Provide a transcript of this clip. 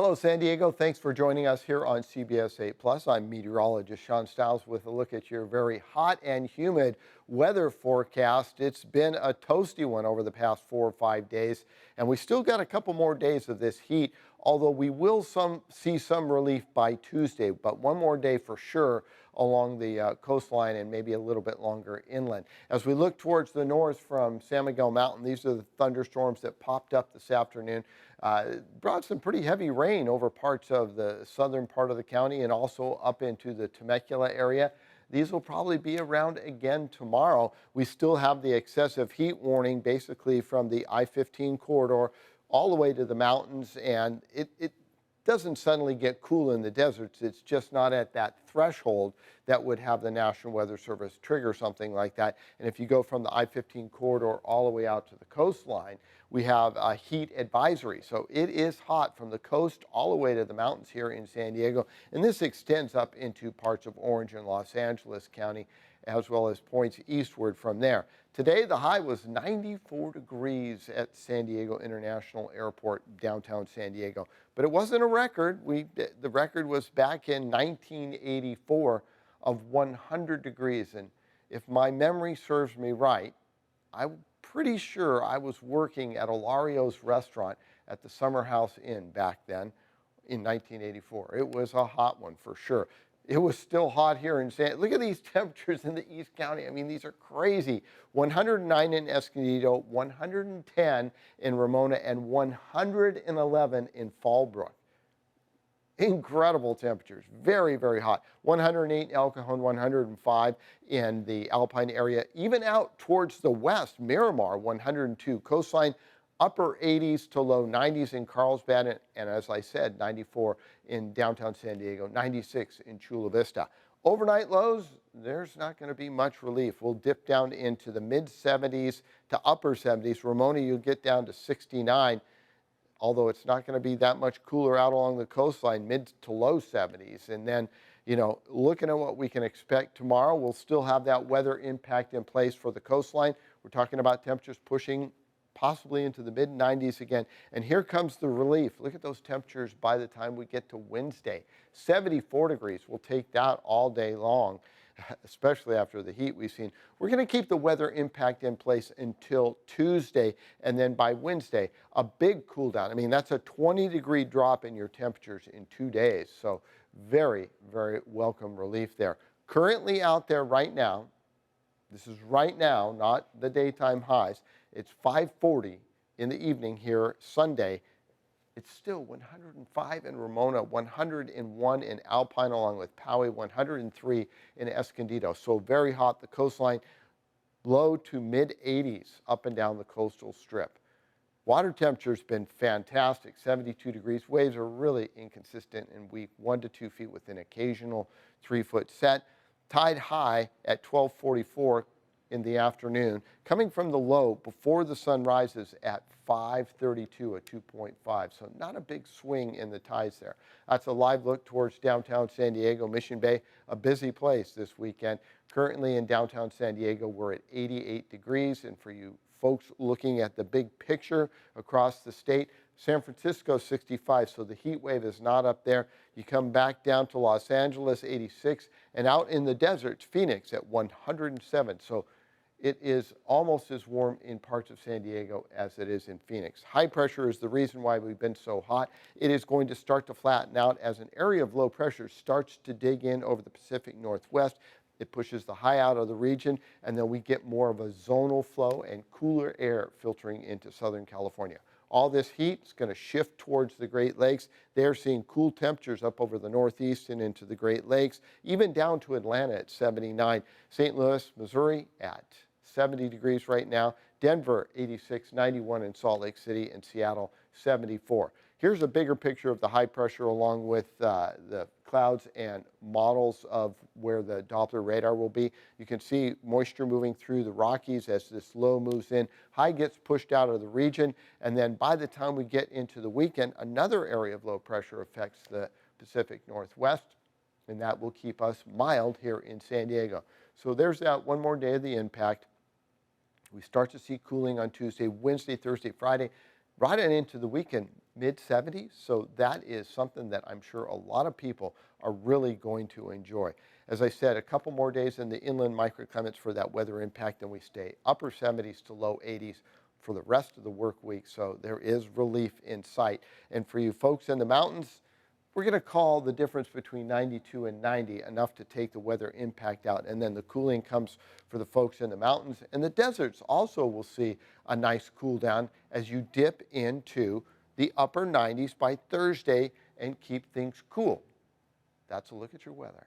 Hello, San Diego. Thanks for joining us here on CBS 8 Plus. I'm meteorologist Sean Stiles with a look at your very hot and humid weather forecast. It's been a toasty one over the past 4 or 5 days, and we still got a couple more days of this heat, although we will see some relief by Tuesday, but one more day for sure along the coastline and maybe a little bit longer inland. As we look towards the north from San Miguel Mountain, these are the thunderstorms that popped up this afternoon. Brought some pretty heavy rain over parts of the southern part of the county and also up into the Temecula area. These will probably be around again tomorrow. We still have the excessive heat warning basically from the I-15 corridor all the way to the mountains, and it doesn't suddenly get cool in the deserts. It's just not at that threshold that would have the National Weather Service trigger something like that. And if you go from the I-15 corridor all the way out to the coastline, we have a heat advisory. So it is hot from the coast all the way to the mountains here in San Diego. And this extends up into parts of Orange and Los Angeles County, as well as points eastward from there. Today, the high was 94 degrees at San Diego International Airport, downtown San Diego. But it wasn't a record. The record was back in 1984 of 100 degrees. And if my memory serves me right, I'm pretty sure I was working at Hilario's restaurant at the Summer House Inn back then in 1984. It was a hot one for sure. It was still hot here in look at these temperatures in the East County. I mean, these are crazy. 109 in Escondido, 110 in Ramona, and 111 in Fallbrook. Incredible temperatures, very, very hot. 108 in El Cajon, 105 in the Alpine area. Even out towards the west, Miramar, 102. Coastline, upper 80s to low 90s in Carlsbad, and as I said, 94 in downtown San Diego, 96 in Chula Vista. Overnight lows, there's not going to be much relief. We'll dip down into the mid 70s to upper 70s. Ramona, you'll get down to 69, although it's not going to be that much cooler out along the coastline, mid to low 70s. And then, looking at what we can expect tomorrow, we'll still have that weather impact in place for the coastline. We're talking about temperatures pushing possibly into the mid 90s again. And here comes the relief. Look at those temperatures by the time we get to Wednesday. 74 degrees. We'll take that all day long, especially after the heat we've seen. We're going to keep the weather impact in place until Tuesday, and then by Wednesday, a big cool down. I mean, that's a 20-degree drop in your temperatures in 2 days. So very, very welcome relief there. Currently out there right now, this is right now, not the daytime highs. It's 5:40 in the evening here Sunday. It's still 105 in Ramona, 101 in Alpine along with Poway, 103 in Escondido. So very hot. The coastline, low to mid 80s up and down the coastal strip. Water temperature's been fantastic, 72 degrees. Waves are really inconsistent and weak, 1 to 2 feet with an occasional 3-foot set. Tide high at 12:44 in the afternoon, coming from the low before the sun rises at 5:32 at 2.5. So not a big swing in the tides there. That's a live look towards downtown San Diego, Mission Bay, a busy place this weekend. Currently in downtown San Diego, we're at 88 degrees. And for you folks looking at the big picture across the state, San Francisco 65, so the heat wave is not up there. You come back down to Los Angeles, 86, and out in the deserts, Phoenix at 107. So it is almost as warm in parts of San Diego as it is in Phoenix. High pressure is the reason why we've been so hot. It is going to start to flatten out as an area of low pressure starts to dig in over the Pacific Northwest. It pushes the high out of the region, and then we get more of a zonal flow and cooler air filtering into Southern California. All this heat is going to shift towards the Great Lakes. They're seeing cool temperatures up over the Northeast and into the Great Lakes, even down to Atlanta at 79. St. Louis, Missouri at 70 degrees right now. Denver, 86, 91 in Salt Lake City, and Seattle, 74. Here's a bigger picture of the high pressure along with the clouds and models of where the Doppler radar will be. You can see moisture moving through the Rockies as this low moves in. High gets pushed out of the region, and then by the time we get into the weekend, another area of low pressure affects the Pacific Northwest, and that will keep us mild here in San Diego. So there's that one more day of the impact. We start to see cooling on Tuesday, Wednesday, Thursday, Friday, right on into the weekend. mid 70s. So that is something that I'm sure a lot of people are really going to enjoy. As I said, a couple more days in the inland microclimates for that weather impact, and we stay upper 70s to low 80s for the rest of the work week. So there is relief in sight. And for you folks in the mountains, we're going to call the difference between 92 and 90 enough to take the weather impact out. And then the cooling comes for the folks in the mountains. And the deserts also will see a nice cool down as you dip into the upper 90s by Thursday and keep things cool. That's a look at your weather.